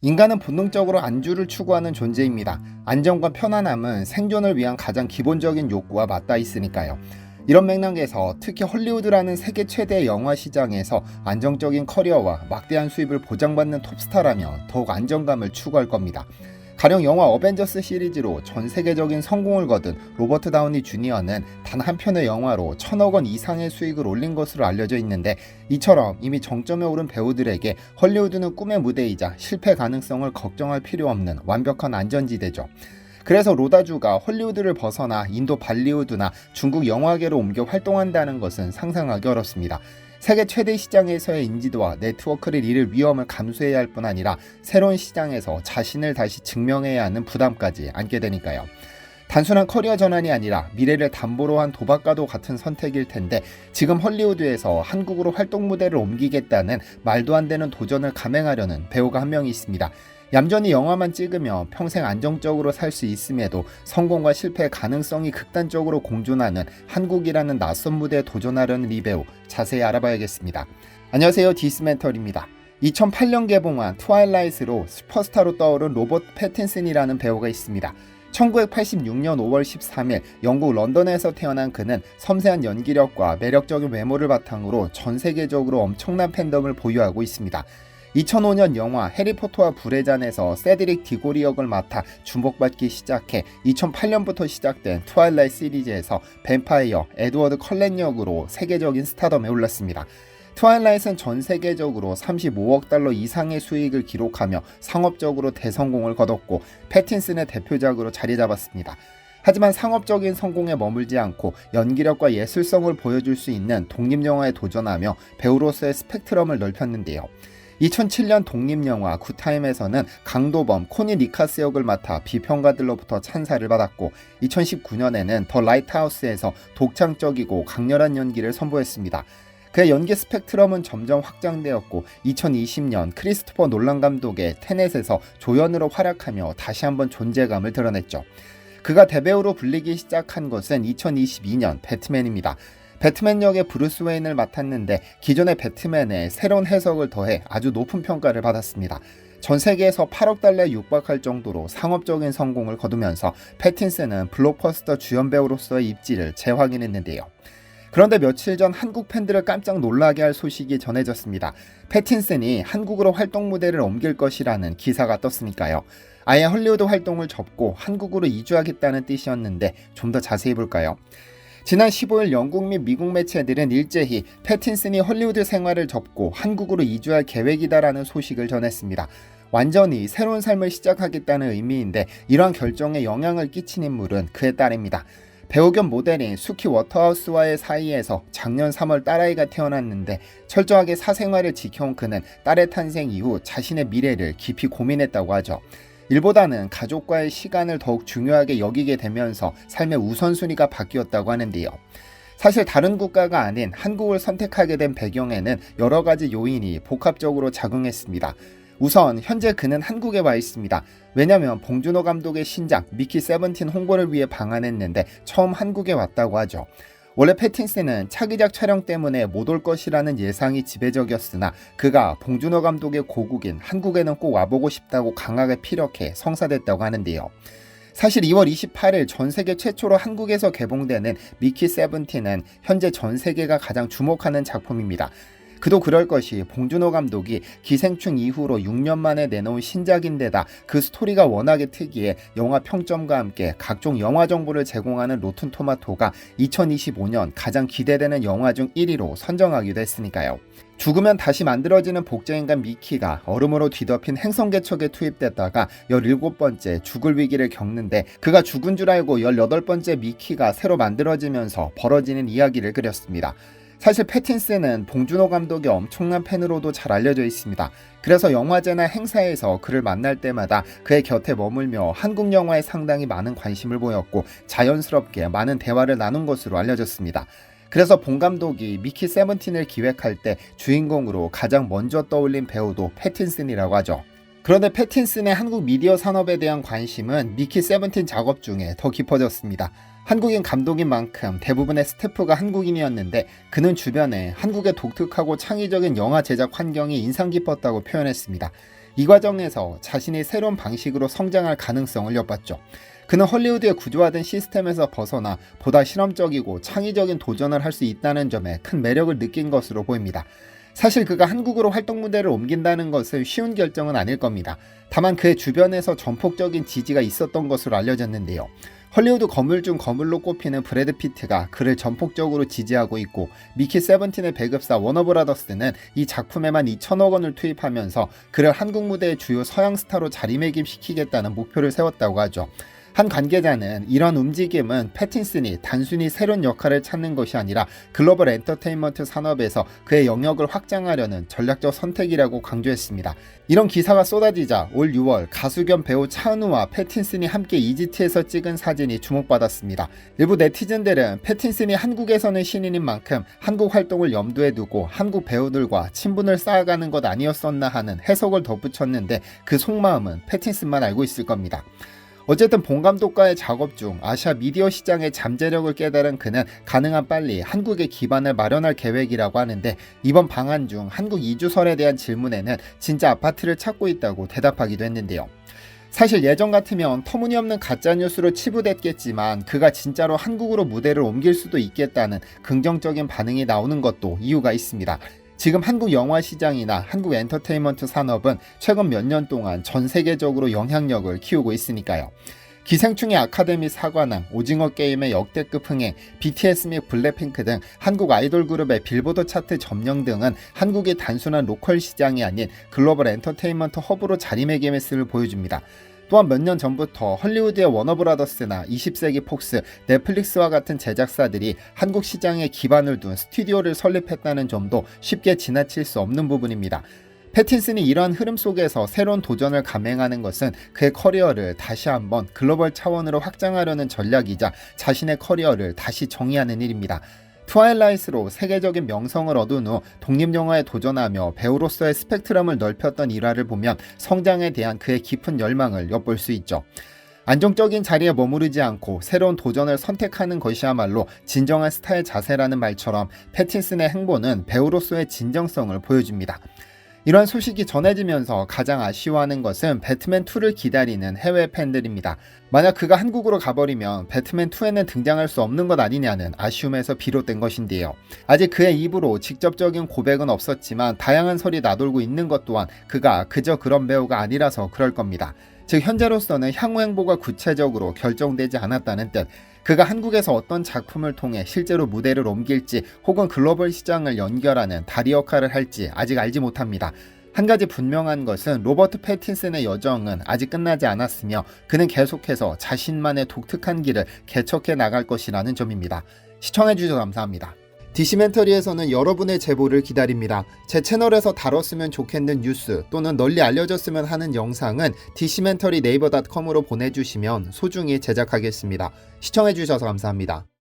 인간은 본능적으로 안주를 추구하는 존재입니다. 안정과 편안함은 생존을 위한 가장 기본적인 욕구와 맞닿아 있으니까요. 이런 맥락에서 특히 헐리우드라는 세계 최대 영화 시장에서 안정적인 커리어와 막대한 수입을 보장받는 톱스타라면 더욱 안정감을 추구할 겁니다. 가령 영화 어벤져스 시리즈로 전 세계적인 성공을 거둔 로버트 다우니 주니어는 단 한 편의 영화로 1,000억 원 이상의 수익을 올린 것으로 알려져 있는데, 이처럼 이미 정점에 오른 배우들에게 헐리우드는 꿈의 무대이자 실패 가능성을 걱정할 필요 없는 완벽한 안전지대죠. 그래서 로다주가 헐리우드를 벗어나 인도 발리우드나 중국 영화계로 옮겨 활동한다는 것은 상상하기 어렵습니다. 세계 최대 시장에서의 인지도와 네트워크를 잃을 위험을 감수해야 할 뿐 아니라 새로운 시장에서 자신을 다시 증명해야 하는 부담까지 안게 되니까요. 단순한 커리어 전환이 아니라 미래를 담보로 한 도박과도 같은 선택일 텐데, 지금 헐리우드에서 한국으로 활동 무대를 옮기겠다는 말도 안 되는 도전을 감행하려는 배우가 한 명이 있습니다. 얌전히 영화만 찍으며 평생 안정적으로 살 수 있음에도 성공과 실패의 가능성이 극단적으로 공존하는 한국이라는 낯선 무대에 도전하려는 이 배우, 자세히 알아봐야겠습니다. 안녕하세요, 디스멘털입니다. 2008년 개봉한 트와일라이트로 슈퍼스타로 떠오른 로버트 패틴슨이라는 배우가 있습니다. 1986년 5월 13일 영국 런던에서 태어난 그는 섬세한 연기력과 매력적인 외모를 바탕으로 전 세계적으로 엄청난 팬덤을 보유하고 있습니다. 2005년 영화 해리포터와 불의 잔에서 세드릭 디고리 역을 맡아 주목받기 시작해 2008년부터 시작된 트와일라이트 시리즈에서 뱀파이어 에드워드 컬렌 역으로 세계적인 스타덤에 올랐습니다. 트와일라이트는 전 세계적으로 35억 달러 이상의 수익을 기록하며 상업적으로 대성공을 거뒀고 패틴슨의 대표작으로 자리 잡았습니다. 하지만 상업적인 성공에 머물지 않고 연기력과 예술성을 보여줄 수 있는 독립영화에 도전하며 배우로서의 스펙트럼을 넓혔는데요. 2007년 독립영화 굿타임에서는 강도범 코니 니카스 역을 맡아 비평가들로부터 찬사를 받았고, 2019년에는 더 라이트하우스에서 독창적이고 강렬한 연기를 선보였습니다. 그의 연기 스펙트럼은 점점 확장되었고, 2020년 크리스토퍼 놀란 감독의 테넷에서 조연으로 활약하며 다시 한번 존재감을 드러냈죠. 그가 대배우로 불리기 시작한 것은 2022년 배트맨입니다. 배트맨 역의 브루스 웨인을 맡았는데 기존의 배트맨에 새로운 해석을 더해 아주 높은 평가를 받았습니다. 전 세계에서 8억 달러에 육박할 정도로 상업적인 성공을 거두면서 패틴슨은 블록버스터 주연 배우로서의 입지를 재확인했는데요. 그런데 며칠 전 한국 팬들을 깜짝 놀라게 할 소식이 전해졌습니다. 패틴슨이 한국으로 활동 무대를 옮길 것이라는 기사가 떴으니까요. 아예 헐리우드 활동을 접고 한국으로 이주하겠다는 뜻이었는데, 좀 더 자세히 볼까요? 지난 15일 영국 및 미국 매체들은 일제히 패틴슨이 헐리우드 생활을 접고 한국으로 이주할 계획이다라는 소식을 전했습니다. 완전히 새로운 삶을 시작하겠다는 의미인데, 이러한 결정에 영향을 끼친 인물은 그의 딸입니다. 배우 겸 모델인 수키 워터하우스와의 사이에서 작년 3월 딸아이가 태어났는데, 철저하게 사생활을 지켜온 그는 딸의 탄생 이후 자신의 미래를 깊이 고민했다고 하죠. 일보다는 가족과의 시간을 더욱 중요하게 여기게 되면서 삶의 우선순위가 바뀌었다고 하는데요. 사실 다른 국가가 아닌 한국을 선택하게 된 배경에는 여러 가지 요인이 복합적으로 작용했습니다. 우선 현재 그는 한국에 와 있습니다. 왜냐면 봉준호 감독의 신작 미키 17 홍보를 위해 방한했는데 처음 한국에 왔다고 하죠. 원래 패틴슨은 차기작 촬영 때문에 못 올 것이라는 예상이 지배적이었으나, 그가 봉준호 감독의 고국인 한국에는 꼭 와보고 싶다고 강하게 피력해 성사됐다고 하는데요. 사실 2월 28일 전 세계 최초로 한국에서 개봉되는 미키 17은 현재 전 세계가 가장 주목하는 작품입니다. 그도 그럴 것이 봉준호 감독이 기생충 이후로 6년 만에 내놓은 신작인데다 그 스토리가 워낙에 특이해 영화 평점과 함께 각종 영화 정보를 제공하는 로튼토마토가 2025년 가장 기대되는 영화 중 1위로 선정하기도 했으니까요. 죽으면 다시 만들어지는 복제인간 미키가 얼음으로 뒤덮인 행성개척에 투입됐다가 17번째 죽을 위기를 겪는데, 그가 죽은 줄 알고 18번째 미키가 새로 만들어지면서 벌어지는 이야기를 그렸습니다. 사실 패틴슨은 봉준호 감독의 엄청난 팬으로도 잘 알려져 있습니다. 그래서 영화제나 행사에서 그를 만날 때마다 그의 곁에 머물며 한국 영화에 상당히 많은 관심을 보였고, 자연스럽게 많은 대화를 나눈 것으로 알려졌습니다. 그래서 봉 감독이 미키 17을 기획할 때 주인공으로 가장 먼저 떠올린 배우도 패틴슨이라고 하죠. 그런데 패틴슨의 한국 미디어 산업에 대한 관심은 미키 17 작업 중에 더 깊어졌습니다. 한국인 감독인 만큼 대부분의 스태프가 한국인이었는데, 그는 주변에 한국의 독특하고 창의적인 영화 제작 환경이 인상 깊었다고 표현했습니다. 이 과정에서 자신이 새로운 방식으로 성장할 가능성을 엿봤죠. 그는 헐리우드의 구조화된 시스템에서 벗어나 보다 실험적이고 창의적인 도전을 할 수 있다는 점에 큰 매력을 느낀 것으로 보입니다. 사실 그가 한국으로 활동 무대를 옮긴다는 것은 쉬운 결정은 아닐 겁니다. 다만 그의 주변에서 전폭적인 지지가 있었던 것으로 알려졌는데요. 헐리우드 거물 중 거물로 꼽히는 브래드 피트가 그를 전폭적으로 지지하고 있고, 미키 세븐틴의 배급사 워너브라더스는 이 작품에만 2천억 원을 투입하면서 그를 한국 무대의 주요 서양 스타로 자리매김시키겠다는 목표를 세웠다고 하죠. 한 관계자는 이런 움직임은 패틴슨이 단순히 새로운 역할을 찾는 것이 아니라 글로벌 엔터테인먼트 산업에서 그의 영역을 확장하려는 전략적 선택이라고 강조했습니다. 이런 기사가 쏟아지자 올 6월 가수 겸 배우 차은우와 패틴슨이 함께 이집트에서 찍은 사진이 주목받았습니다. 일부 네티즌들은 패틴슨이 한국에서는 신인인 만큼 한국 활동을 염두에 두고 한국 배우들과 친분을 쌓아가는 것 아니었었나 하는 해석을 덧붙였는데, 그 속마음은 패틴슨만 알고 있을 겁니다. 어쨌든 본 감독과의 작업 중 아시아 미디어 시장의 잠재력을 깨달은 그는 가능한 빨리 한국에 기반을 마련할 계획이라고 하는데, 이번 방한 중 한국 이주설에 대한 질문에는 진짜 아파트를 찾고 있다고 대답하기도 했는데요. 사실 예전 같으면 터무니없는 가짜뉴스로 치부됐겠지만 그가 진짜로 한국으로 무대를 옮길 수도 있겠다는 긍정적인 반응이 나오는 것도 이유가 있습니다. 지금 한국 영화 시장이나 한국 엔터테인먼트 산업은 최근 몇 년 동안 전 세계적으로 영향력을 키우고 있으니까요. 기생충의 아카데미 사관왕, 오징어 게임의 역대급 흥행, BTS 및 블랙핑크 등 한국 아이돌 그룹의 빌보드 차트 점령 등은 한국이 단순한 로컬 시장이 아닌 글로벌 엔터테인먼트 허브로 자리매김했음을 보여줍니다. 또한 몇 년 전부터 헐리우드의 워너브라더스나 20세기 폭스, 넷플릭스와 같은 제작사들이 한국 시장에 기반을 둔 스튜디오를 설립했다는 점도 쉽게 지나칠 수 없는 부분입니다. 패틴슨이 이러한 흐름 속에서 새로운 도전을 감행하는 것은 그의 커리어를 다시 한번 글로벌 차원으로 확장하려는 전략이자 자신의 커리어를 다시 정의하는 일입니다. 트와일라이트로 세계적인 명성을 얻은 후 독립영화에 도전하며 배우로서의 스펙트럼을 넓혔던 일화를 보면 성장에 대한 그의 깊은 열망을 엿볼 수 있죠. 안정적인 자리에 머무르지 않고 새로운 도전을 선택하는 것이야말로 진정한 스타의 자세라는 말처럼 패틴슨의 행보는 배우로서의 진정성을 보여줍니다. 이러한 소식이 전해지면서 가장 아쉬워하는 것은 배트맨2를 기다리는 해외 팬들입니다. 만약 그가 한국으로 가버리면 배트맨2에는 등장할 수 없는 것 아니냐는 아쉬움에서 비롯된 것인데요. 아직 그의 입으로 직접적인 고백은 없었지만 다양한 설이 나돌고 있는 것 또한 그가 그저 그런 배우가 아니라서 그럴 겁니다. 즉 현재로서는 향후 행보가 구체적으로 결정되지 않았다는 뜻. 그가 한국에서 어떤 작품을 통해 실제로 무대를 옮길지 혹은 글로벌 시장을 연결하는 다리 역할을 할지 아직 알지 못합니다. 한 가지 분명한 것은 로버트 패틴슨의 여정은 아직 끝나지 않았으며 그는 계속해서 자신만의 독특한 길을 개척해 나갈 것이라는 점입니다. 시청해주셔서 감사합니다. 디시멘터리에서는 여러분의 제보를 기다립니다. 제 채널에서 다뤘으면 좋겠는 뉴스 또는 널리 알려졌으면 하는 영상은 디시멘터리 네이버.com으로 보내주시면 소중히 제작하겠습니다. 시청해주셔서 감사합니다.